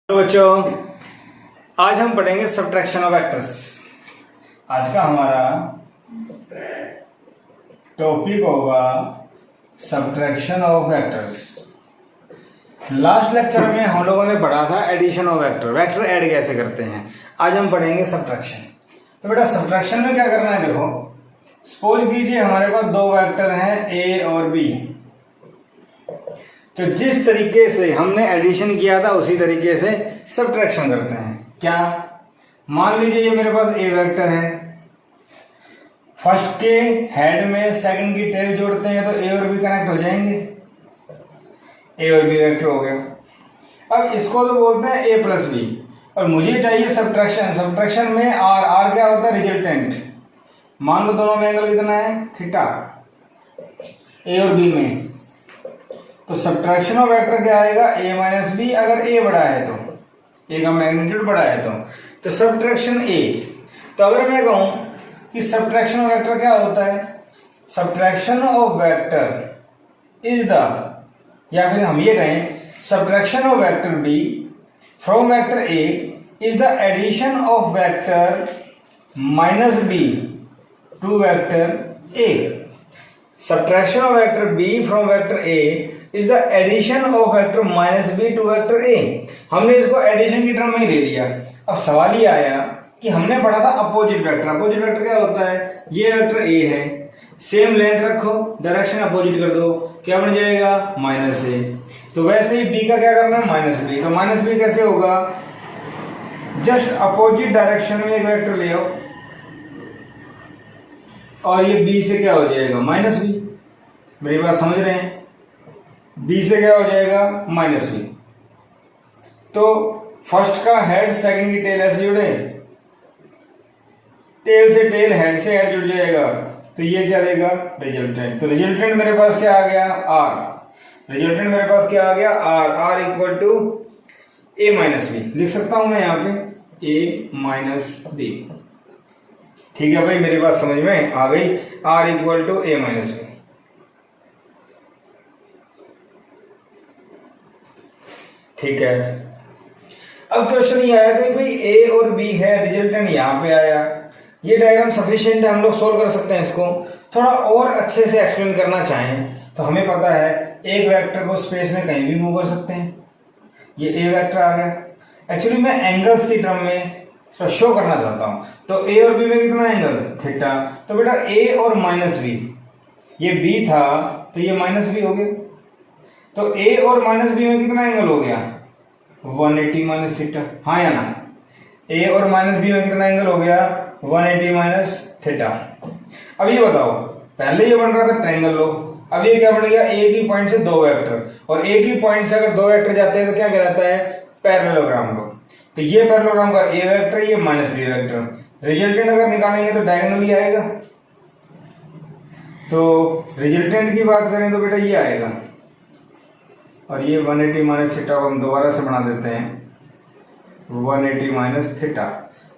तो बच्चों, आज हम पढ़ेंगे सब्ट्रैक्शन ऑफ वेक्टर्स। आज का हमारा टॉपिक होगा subtraction of vectors. Last lecture में हम लोगों ने पढ़ा था addition of vector, vector add कैसे करते हैं। आज हम पढ़ेंगे सब्ट्रैक्शन। तो बेटा सब्ट्रैक्शन में क्या करना है, देखो सपोज कीजिए हमारे पास दो वेक्टर हैं ए और बी। तो जिस तरीके से हमने एडिशन किया था उसी तरीके से सब्ट्रैक्शन करते हैं। क्या, मान लीजिए ये मेरे पास ए वेक्टर है, फर्स्ट के हेड में सेकंड की टेल जोड़ते हैं तो ए और बी कनेक्ट हो जाएंगे, ए और बी वेक्टर हो गया। अब इसको तो बोलते हैं ए प्लस बी, और मुझे चाहिए सब्ट्रैक्शन। सब्ट्रैक्शन में आर, आर क्या होता है, रिजल्टेंट। मान लो दोनों में एंगल कितना है, थीटा, ए और बी में। तो सब्ट्रैक्शन ऑफ वेक्टर क्या आएगा, ए माइनस बी। अगर ए बड़ा है तो ए का मैग्नीट्यूड बड़ा है तो सब्ट्रैक्शन ए। तो अगर मैं कहूं कि सब्ट्रैक्शन ऑफ वेक्टर क्या होता है, subtraction of vector is the, या फिर हम ये कहें subtraction of vector B from vector A is the addition of vector minus B to vector A. Subtraction of vector B from vector A is the addition of vector minus B to vector A. हमने इसको addition की term में ही ले लिया। अब सवाल ये आया कि हमने पढ़ा था अपोजिट वेक्टर। अपोजिट वेक्टर क्या होता है, ये वेक्टर ए है, सेम लेंथ रखो, डायरेक्शन अपोजिट कर दो, क्या बन जाएगा, माइनस ए। तो वैसे ही बी का क्या करना है, माइनस बी। तो माइनस बी कैसे होगा, जस्ट अपोजिट डायरेक्शन में एक वेक्टर ले आओ और ये बी से क्या हो जाएगा, माइनस बी। मेरी बात समझ रहे हैं, बी से क्या हो जाएगा, माइनस बी। तो फर्स्ट का हेड सेकंड की टेल ऐसे जुड़े, टेल से टेल, हेड से हेड जुड़ जाएगा, तो ये क्या देगा, रिजल्टेंट। तो रिजल्टेंट मेरे पास क्या आ गया, आर। रिजल्टेंट मेरे पास क्या आ गया, R. R equal to A minus B लिख सकता हूं मैं यहां पे, ए माइनस बी। ठीक है भाई, मेरी बात समझ में आ गई। R equal to A minus B. ठीक है। अब क्वेश्चन ये आया कि भाई ए और बी है, रिजल्टेंट यहां पे आया। ये डायग्राम सफिशिएंट है, हम लोग सोल्व कर सकते हैं इसको। थोड़ा और अच्छे से एक्सप्लेन करना चाहें तो हमें पता है एक वेक्टर को स्पेस में कहीं भी मूव कर सकते हैं। ये ए वेक्टर आ गया। एक्चुअली मैं एंगल्स की टर्म में शो करना चाहता हूं। तो ए और बी में कितना एंगल, थीटा। तो बेटा ए और माइनस बी, ये बी था तो ये माइनस बी हो गया। तो ए और माइनस बी में कितना एंगल हो गया, 180 माइनस थीटा। हाँ या ना, ए और माइनस बी में कितना एंगल हो गया, 180 माइनस थीटा। अब ये बताओ, पहले ये बन रहा था ट्रायंगल लो, अब ये क्या बन गया, एक ही पॉइंट से दो वेक्टर, और एक ही पॉइंट से अगर दो वेक्टर जाते हैं तो क्या कहलाता है, पैरेललोग्राम लो। तो ये पैरेललोग्राम का ए वेक्टर, ये माइनस बी वेक्टर। रिजल्टेंट अगर निकालेंगे तो डायगोनली आएगा। तो रिजल्टेंट की बात करें तो बेटा ये आएगा, और ये 180 माइनस थीटा को हम दोबारा से बना देते हैं, 180 माइनस थीटा,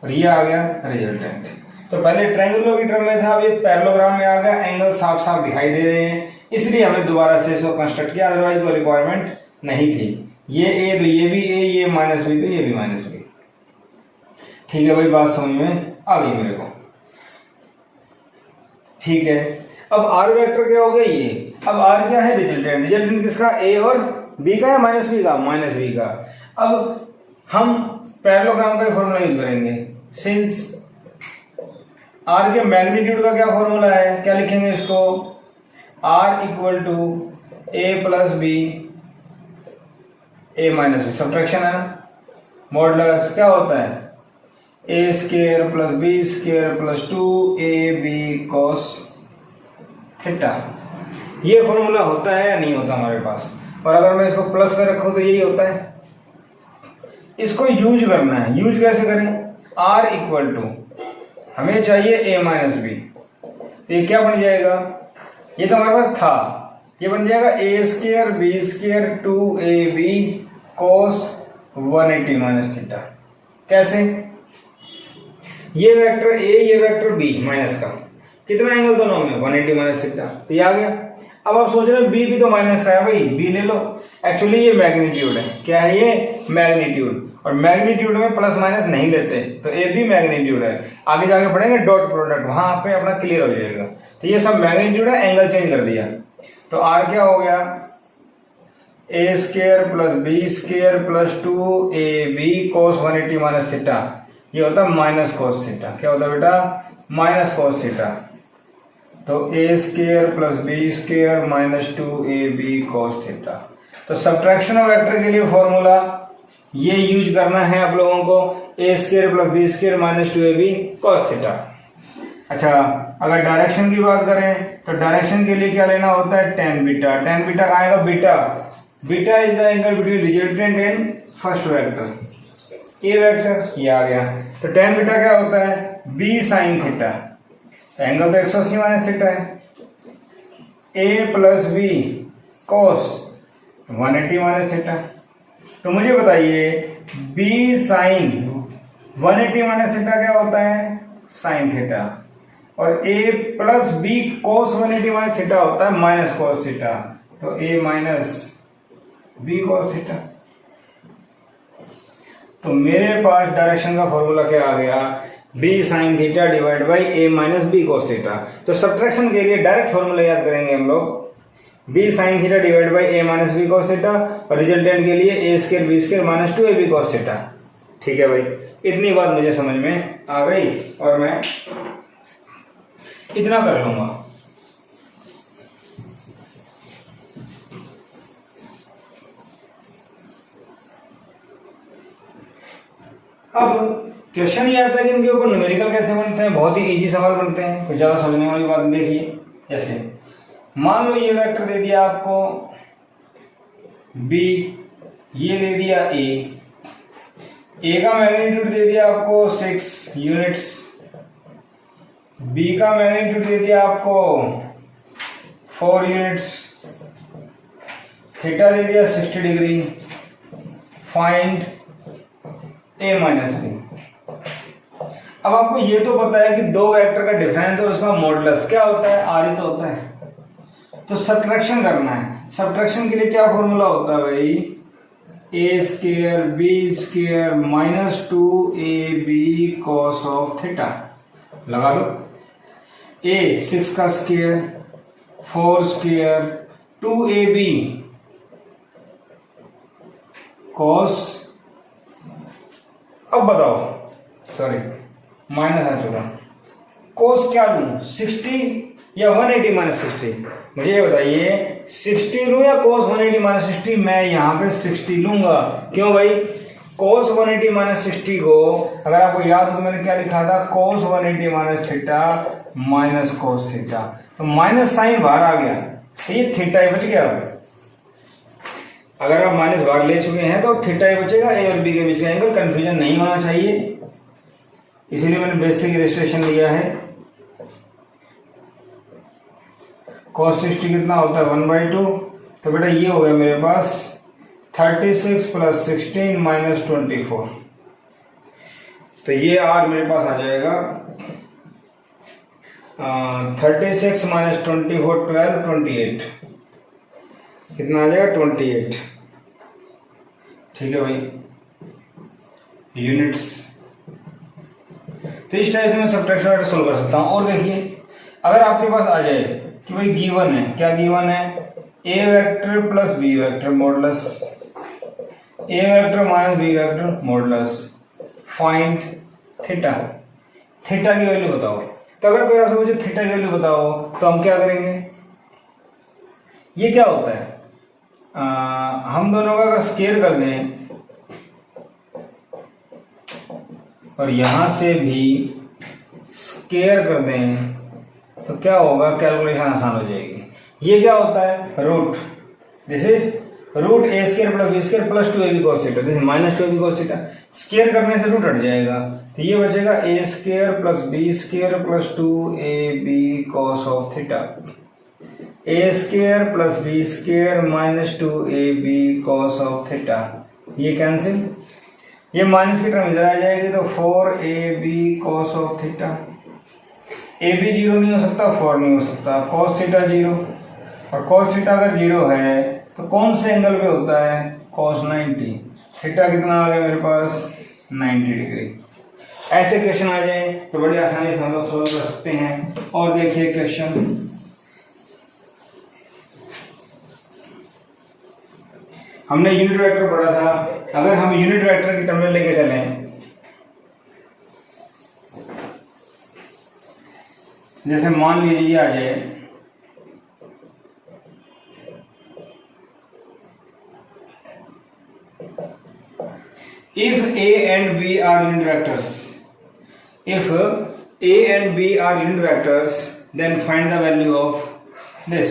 और ये आ गया रिजल्टेंट। तो पहले ट्रायंगुलर की टर्म में था, अब ये पैरेललोग्राम में आ गया। एंगल साफ साफ दिखाई दे रहे हैं, इसलिए हमने दोबारा से इसको कंस्ट्रक्ट किया, अदरवाइज कोई रिक्वायरमेंट नहीं थी। ये ए तो ये भी ए, ये माइनस बी तो ये भी माइनस बी। ठीक है भाई, बात समझ में आ गई मेरे को। ठीक है, अब आर वेक्टर क्या हो गया ये। अब आर क्या है, रिजल्टेंट। रिजल्टेंट किसका, ए और बी का या माइनस बी का, माइनस बी का। अब हम पैरेललोग्राम का फॉर्मूला यूज करेंगे। सिंस आर के मैग्नीट्यूड का क्या फॉर्मूला है, क्या लिखेंगे इसको, R equal to A plus B, A minus B, subtraction है ना। मॉडुलस क्या होता है, A square plus B square plus 2ab cos theta. ये फॉर्मूला होता है या नहीं होता हमारे पास, और अगर मैं इसको प्लस में रखूं तो यही होता है। इसको यूज करना है। यूज कैसे करें, आर इक्वल टू, हमें चाहिए ए माइनस बी, तो ये क्या बन जाएगा, ये तो हमारे पास था, ये बन जाएगा A square B square 2ab cos 180 minus theta. कैसे, ये वेक्टर ए, ये वेक्टर बी माइनस का, कितना एंगल दोनों में, 180 माइनस थीटा। तो ये आ गया। अब आप सोच रहे हो बी भी तो माइनस का है भाई, बी ले लो। एक्चुअली ये मैग्नीट्यूड है, क्या है ये, मैग्नीट्यूड, और मैग्नीट्यूड में प्लस माइनस नहीं लेते, तो ए भी मैग्नीट्यूड है। आगे जाके पढ़ेंगे डॉट प्रोडक्ट, वहां पे अपना क्लियर हो जाएगा। तो ये सब मैग्नीट्यूड है, एंगल चेंज कर दिया। तो आर क्या हो गया, A square plus B square plus 2ab cos 180 minus theta, ये होता है माइनस कॉस थीटा। क्या होता है बेटा, माइनस कॉस थीटा। तो A square plus B square minus 2ab cos theta. तो सब्ट्रैक्शन ऑफ वेक्टर के लिए फॉर्मूला ये यूज करना है आप लोगों को, A square plus B square minus 2ab cos theta. अच्छा, अगर डायरेक्शन की बात करें तो डायरेक्शन के लिए क्या लेना होता है, टेन बीटा। टेन बीटा कहाँ आएगा, beta, beta is the angle between resultant and first vector, A vector, ये आ गया। तो टेन बीटा क्या होता है, बी साइन थीटा, एंगल तो 180 माइनस थीटा है, A plus B cos 180 minus theta. तो मुझे बताइए बी साइन 180 माइनस थीटा क्या होता है, साइन थीटा, और A plus B cos 180 minus theta होता है माइनस कॉस थीटा। तो A minus B cos theta. तो मेरे पास डायरेक्शन का फॉर्मूला क्या आ गया, B sine theta divide by A minus B cos theta. तो सब्ट्रैक्शन के लिए डायरेक्ट फॉर्मूला याद करेंगे हम लोग, B sine theta divide by A minus B cos theta, और रिजल्टेंट के लिए A square B square minus 2ab cos theta. ठीक है भाई, इतनी बात मुझे समझ में आ गई और मैं इतना कर लूंगा। अब क्वेश्चन ये आता है कि इनके ऊपर न्यूमेरिकल कैसे बनते हैं, बहुत ही इजी सवाल बनते हैं, कुछ ज्यादा सोचने वाली बात देखिए। जैसे मान लो ये वेक्टर दे दिया आपको b, ये दे दिया a का मैग्नीट्यूड दे दिया आपको 6 यूनिट्स, b का मैग्नीट्यूड दे दिया आपको 4 यूनिट्स, थीटा दे दिया 60 degree, find a minus B. अब आपको ये तो पता है कि दो वेक्टर का डिफरेंस और उसका मॉडुलस क्या होता है, आर ही तो होता है। तो सब्ट्रैक्शन करना है, सब्ट्रैक्शन के लिए क्या फॉर्मूला होता है भाई, A square B square minus 2ab cos of theta. लगा दो, a 6 का स्क्वायर 4 स्क्वायर 2ab cos, अब बताओ, सॉरी माइनस आ चुका, कोस क्या लूं, 60 या 180 माइनस 60? मुझे ये बताइए 60 लूं या कोस 180 माइनस 60? मैं यहाँ पे 60 लूंगा। क्यों भाई, कोस 180 माइनस 60 को अगर आपको याद हो तो मैंने क्या लिखा था, कोस 180 minus theta minus cos theta. तो माइनस साइन बाहर आ गया, तो ये थीटा ही बच गया। अगर आप माइनस बाहर ले चुके हैं तो थीटा ही बचेगा, ए और बी के बीच का एंगल, कंफ्यूजन नहीं होना चाहिए, इसीलिए मैंने बेसिक इलस्ट्रेशन लिया है। cos 60 कितना होता है 1/2, तो बेटा ये हो गया मेरे पास 36 प्लस 16 माइनस 24। तो ये आर मेरे पास आ जाएगा 36 माइनस 24 12 28, कितना आ जाएगा 28। ठीक है भाई, यूनिट्स। तो इस टाइप से मैं सब्ट्रैक्शन सोल्व कर सकता हूं। और देखिए अगर आपके पास आ जाए कि भाई गिवन है, क्या गिवन है, A vector plus B vector modulus, A vector minus B vector modulus, find theta, theta की वैल्यू बताओ। तो अगर कोई आपसे मुझे थीटा की वैल्यू बताओ तो हम क्या करेंगे, ये क्या होता है, हम दोनों का अगर स्केयर कर दें और यहां से भी स्केयर कर दें तो क्या होगा, कैलकुलेशन आसान हो जाएगी। ये क्या होता है, root, this is root A square plus B square plus 2ab cos theta, this is minus 2ab cos theta. Square करने से रूट हट जाएगा, तो ये बचेगा A square plus B square plus 2ab cos of theta, A square plus B square minus 2ab cos of theta. ये cancel, ये minus की टर्म इधर आ जाएगी, तो 4ab cos of theta. A B zero नहीं हो सकता, 4 नहीं हो सकता, cos थीटा 0, और cos थीटा अगर 0 है तो कौन से एंगल पे होता है, cos 90। थीटा कितना आ गया मेरे पास 90 डिग्री। ऐसे क्वेश्चन आ जाए तो बड़ी आसानी से हम लोग सोल्व कर सकते हैं। और देखिए क्वेश्चन, हमने यूनिट वेक्टर पढ़ा था, अगर हम यूनिट वेक्टर की टर्म में लेके चलें, जैसे मान लीजिए ये आ जाए if a and b are unit vectors, if a and b are unit vectors then find the value of this।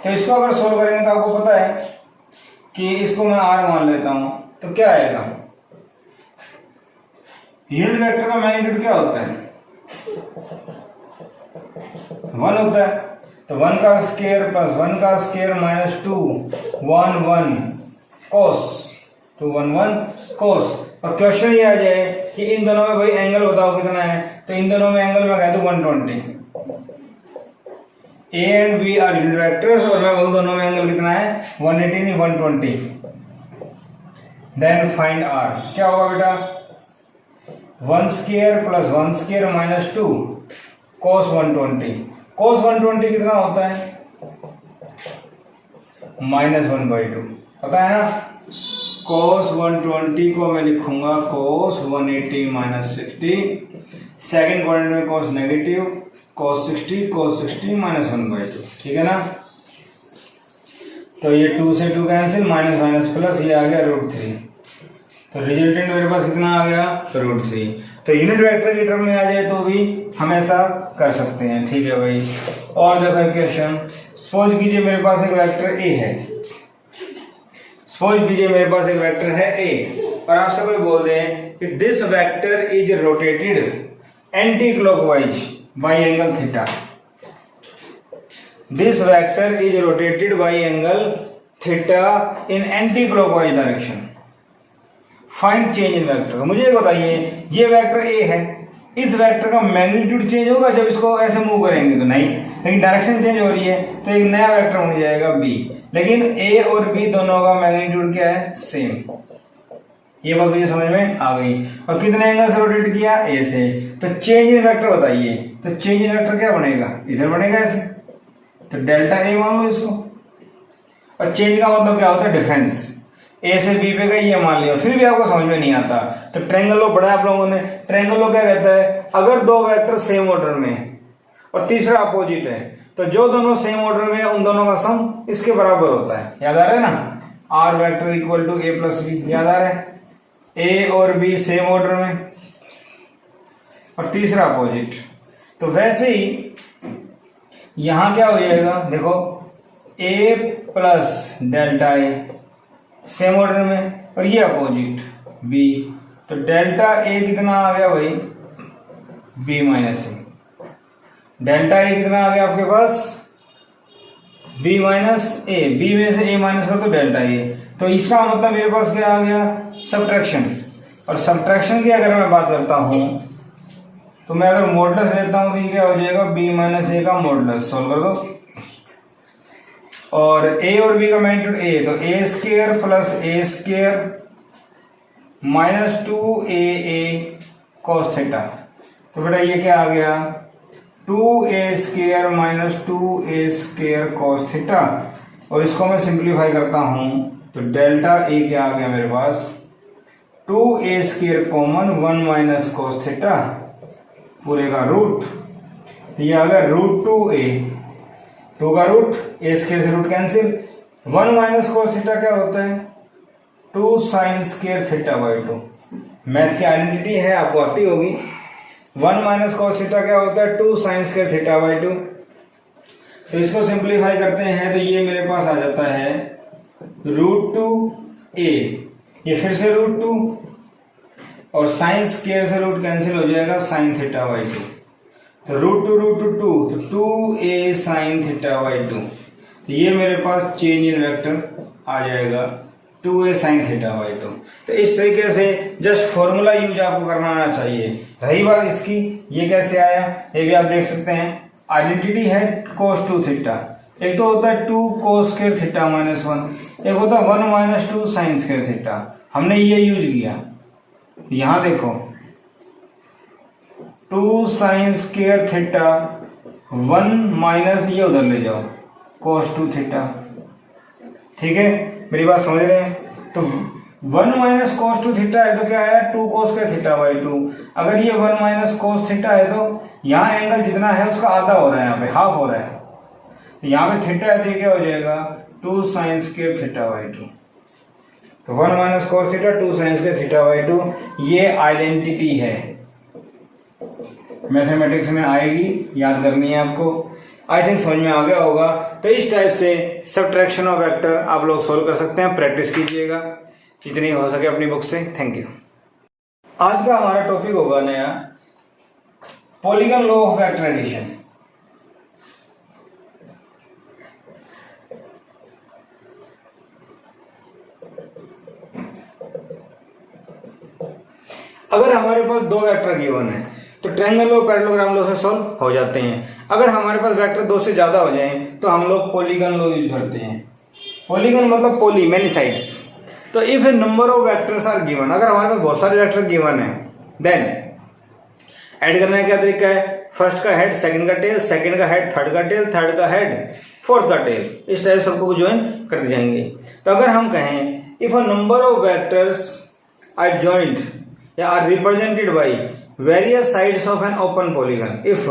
तो इसको अगर सोल्व करेंगे तो आपको पता है कि इसको मैं r मान लेता हूं तो क्या आएगा, यूनिट वेक्टर का मैग्नीट्यूड क्या होता है 1 होता है, तो 1 का स्क्वायर प्लस 1 का स्क्वायर माइनस 2 1 1 cos 2 1 1 cos। और क्वेश्चन ये आ जाए कि इन दोनों में भाई एंगल बताओ कितना है, तो इन दोनों में एंगल मैं कह दूं 120। A and B are unit vectors और मैं बोलूं दोनों में एंगल कितना है 180 नहीं 120। देन फाइंड R, क्या होगा बेटा 1 square plus 1 square minus 2 cos 120। cos 120 कितना होता है -1/2, पता है ना। cos 120 को मैं लिखूंगा cos 180 माइनस 60, सेकेंड क्वाड्रेंट में cos नेगेटिव cos 60 माइनस 1/2, ठीक है ना। तो ये 2 से 2 कैंसिल, माइनस माइनस प्लस, ये आ गया √3, तो रिजल्टेंट मेरे पास कितना आ गया √3। तो यूनिट वेक्टर की टर्म में आ जाए तो भी हम ऐसा कर सकते हैं, ठीक है भाई। और देखो क्वेश्चन, सपोज कीजिए मेरे पास एक वेक्टर ए है, सपोज कीजिए मेरे पास एक वेक्टर है ए और आपसे कोई बोल दे कि this vector is rotated anti clockwise bye angle theta, this vector is rotated bye angle theta in anti clockwise direction, find change in vector. मुझे बताइए ये वेक्टर ए है, इस वेक्टर का मैग्नीट्यूड चेंज होगा जब इसको ऐसे मूव करेंगे तो नहीं, लेकिन डायरेक्शन चेंज हो रही है तो एक नया वेक्टर बन जाएगा बी, लेकिन ए और बी दोनों का मैग्नीट्यूड क्या है सेम। ये बात मुझे समझ में आ गई। और कितने एंगल से रोटेट किया ए से, तो चेंज इन वेक्टर बताइए, तो चेंज इन वेक्टर क्या बनेगा इधर बनेगा ऐसे, तो डेल्टा ए मान लो इसको। और चेंज का मतलब क्या होता है डिफरेंस, ए से बी पे गई ये मान लिया, फिर भी आपको समझ में नहीं आता तो ट्रायंगल लो पढ़ा आप लोगों ने। ट्रायंगल लो क्या कहता है, अगर दो वेक्टर सेम ऑर्डर में और तीसरा अपोजिट है तो जो दोनों सेम ऑर्डर में उन दोनों का सम इसके बराबर होता है। याद आ रहा है ना, R vector equal to A plus B, याद आ रहा है, ए और बी सेम ऑर्डर में और तीसरा अपोजिट। तो वैसे ही यहां क्या हो जाएगा, देखो ए plus delta A same order में और ये अपोजिट बी, तो डेल्टा ए कितना आ गया भाई B minus A, delta A कितना आ गया आपके पास बी माइनस ए, बी में से ए माइनस कर तो डेल्टा ए, तो इसका मतलब मेरे पास क्या आ गया सब्ट्रैक्शन। और सब्ट्रैक्शन की अगर मैं बात करता हूं तो मैं अगर मॉडुलस लेता हूं तो ये क्या हो जाएगा बी माइनस ए का मॉडुलस, सॉल्व कर दो। और a और b का मैग्नीट्यूड a, तो a square plus a square minus 2a cos theta, तो बेटा ये क्या आ गया 2a square minus 2a square cos theta. और इसको मैं सिंप्लीफाई करता हूं तो डेल्टा a क्या आ गया मेरे पास 2a square common 1 minus cos theta पूरे का रूट, तो ये आ गया √2a, 2 का रूट, ए स्क्वायर से root cancel, 1 minus cos theta क्या होता है 2 sine square theta by 2। Math की आइडेंटिटी है आपको आती होगी। 1 माइनस cos थीटा क्या होता है 2 साइन स्क्वायर थीटा बाई 2। तो इसको सिंप्लीफाई करते हैं तो ये मेरे पास आ जाता है √2a, ये फिर से √2 और साइन स्क्वायर से रूट कैंसिल हो जाएगा साइन थीटा बाई 2, तो √2 तो 2a साइन थीटा बाई 2, तो ये मेरे पास चेंज इन वेक्टर आ जाएगा 2a साइन थीटा बाई 2। तो इस तरीके से जस्ट फॉर्मूला यूज आपको करना आना चाहिए। रही बात इसकी ये कैसे आया, ये भी आप देख सकते हैं, आइडेंटिटी है cos 2 थीटा, एक तो होता है 2 cos स्क्वायर थीटा माइनस 1, एक होता है 1 माइनस 2 साइन स्क्वायर थीटा। हमने ये यूज किया। यहां देखो 2 sin स्क्वायर थीटा 1 माइनस ये उधर ले जाओ cos 2 थीटा। ठीक है, मेरी बात समझ रहे हैं? तो 1 माइनस cos 2 थीटा है तो क्या है 2 cos स्क्वायर थीटा बाई 2। अगर ये 1 माइनस cos थीटा है तो यहाँ एंगल जितना है उसका आधा हो रहा है, यहाँ पे हाफ हो रहा है। तो यहाँ पे थीटा है तो क्या हो जाएगा 2 sin स्क्वायर थीटा बाई 2। तो 1 minus cos theta 2 sin square theta by 2, ये आइडेंटिटी है, मैथमेटिक्स में आएगी, याद करनी है आपको। आई थिंक समझ में आ गया होगा। तो इस टाइप से सब्ट्रैक्शन ऑफ वेक्टर आप लोग सोल्व कर सकते हैं, प्रैक्टिस कीजिएगा जितनी हो सके अपनी बुक से। Thank you. आज का हमारा टॉपिक होगा नया polygon law of vector addition. अगर हमारे पास दो वेक्टर गिवन है तो ट्रायंगल लॉ पैरेललोग्राम लॉ से सॉल्व हो जाते हैं। अगर हमारे पास वेक्टर दो से ज्यादा हो जाए तो हम लोग पॉलीगन लॉ यूज करते हैं। पॉलीगन मतलब पॉली, मेनी साइड्स। तो if a number of vectors are given, अगर हमारे पास बहुत सारे वेक्टर गिवन है देन ऐड करने का क्या तरीका है, फर्स्ट का हेड सेकंड का टेल, सेकंड का हेड थर्ड का टेल, थर्ड का हेड फोर्थ का टेल, इस टाइप सबको ज्वाइन करते जाएंगे। तो अगर हम कहें if a number of vectors are joint या are represented by various sides of an open polygon, if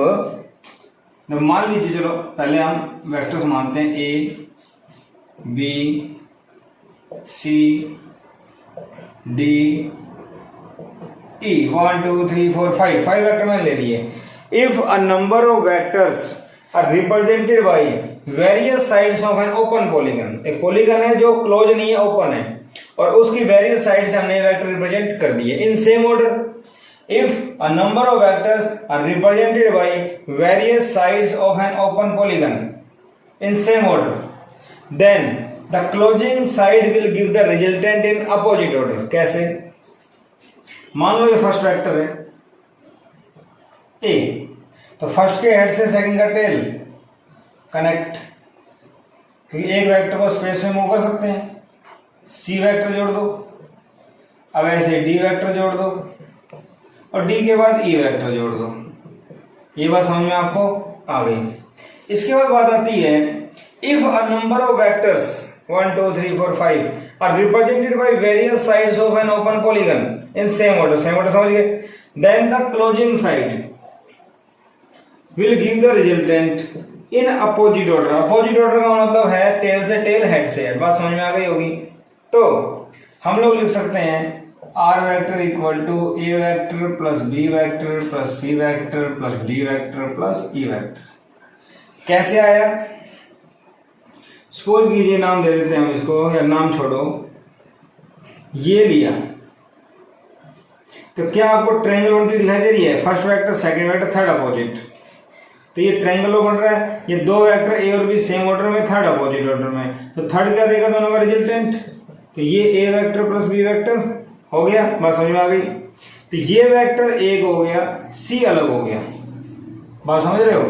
मान लीजिए, चलो पहले हम वेक्टर्स मानते हैं A B C D E 1 2 3 4 5 vector मैंने ले लिए। If a number of vectors are represented by various sides of an open polygon, एक पॉलीगन है जो क्लोज नहीं है, ओपन है, और उसकी वेरियस साइड से हमने वेक्टर रिप्रेजेंट कर दिए in same order. If a number of vectors are represented by various sides of an open polygon in same order then the closing side will give the resultant in opposite order. कैसे? मान लो ये first vector है ए, तो first के head से second का tell connect, क्योंकि एक वेक्टर को स्पेस में मूव कर सकते हैं। सी वेक्टर जोड़ दो, अब ऐसे डी वेक्टर जोड़ दो, और डी के बाद ई वेक्टर जोड़ दो। ये बात समझ में आपको आ गई। इसके बाद बात आती है if a number of vectors 1 2 3 4 5 are represented by various sides of an open polygon in same order, same order समझ गए, then the closing side will give the resultant in opposite order. Opposite order का मतलब है tell से tell, head से head. बात समझ में आ गई होगी। तो हम लोग लिख सकते हैं R vector equal to A vector plus B vector plus C vector plus D vector plus E vector. कैसे आया? सपोज कीजिए, नाम दे देते हैं हम इसको, या नाम छोड़ो, ये लिया, तो क्या आपको ट्रायंगल बनती दिखाई दे रही है? First vector second vector third opposite, तो ये ट्रायंगल बन रहा है। ये दो वेक्टर ए और बी सेम ऑर्डर में, थर्ड अपोजिट ऑर्डर में, तो थर्ड क्या देगा दोनों का रिजल्टेंट? तो ये ए वेक्टर प्लस बी वेक्टर हो गया। बात समझ में आ गई। तो ये वेक्टर एक हो गया, सी अलग हो गया। बात समझ रहे हो?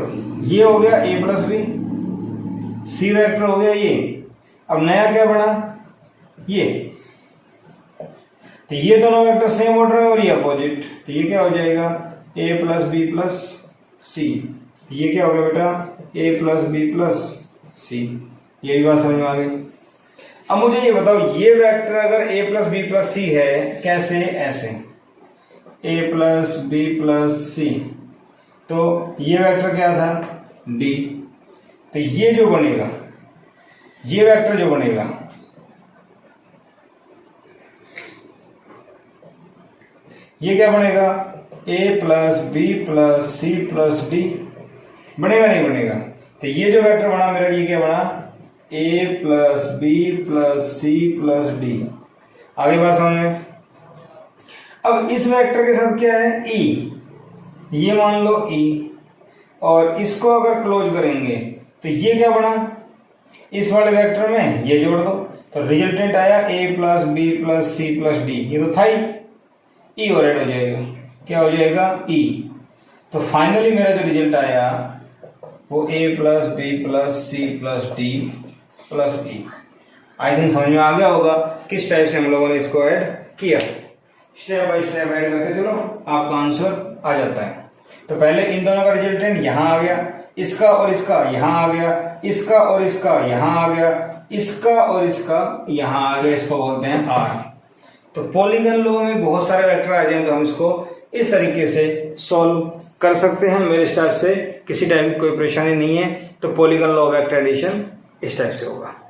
ये हो गया ए प्लस बी, सी वेक्टर हो गया ये। अब नया क्या बना? ये। तो ये दोनों वेक्टर सेम ऑर्डर में और ये अपोजिट, तो ये क्या हो जाएगा? ए प्लस बी प्लस सी। ये क्या हो गया बेटा? ए प्लस बी प्लस सी। ये भी बात समझ में आ गई। अब मुझे ये बताओ, ये वेक्टर अगर ए प्लस बी प्लस सी है, कैसे? ऐसे ए प्लस बी प्लस सी, तो ये वेक्टर क्या था? डी। तो ये जो बनेगा, ये वेक्टर जो बनेगा, ये क्या बनेगा? A plus B plus C plus D. बनेगा नहीं बनेगा? तो ये जो वेक्टर बना मेरा, ये क्या बना? A plus B plus C plus D. आगे बात समझ में? अब इस वेक्टर के साथ क्या है? ई। ये मान लो ई, और इसको अगर क्लोज करेंगे तो ये क्या बना? इस वाले वेक्टर में ये जोड़ दो, तो रिजल्टेंट आया A plus B plus C plus D. ये तो था ही, ई और ऐड हो जाएगा, क्या हो जाएगा? ई। तो फाइनली मेरा जो रिजल्ट आया वो A plus B plus C plus D plus E. I think समझ में आ गया होगा किस टाइप से हम लोगों ने इसको ऐड किया, स्टेप बाय स्टेप ऐड करते चलो आपका आंसर आ जाता है। तो पहले इन दोनों का रिजल्टेंट यहाँ आ गया, इसका और इसका यहाँ आ गया, इसका और इसका यहाँ आ गया, इसका और इसका यहाँ आ गया, इसको बोलते हैं आर। तो पॉलीगन लॉ में बहुत सारे वेक्टर आ जाएंगे तो हम इसको इस तरीके से सॉल्व कर सकते हैं। मेरे इस टाइप से किसी टाइप की कोई परेशानी नहीं है। तो polygon law of vector addition इस टाइप से होगा।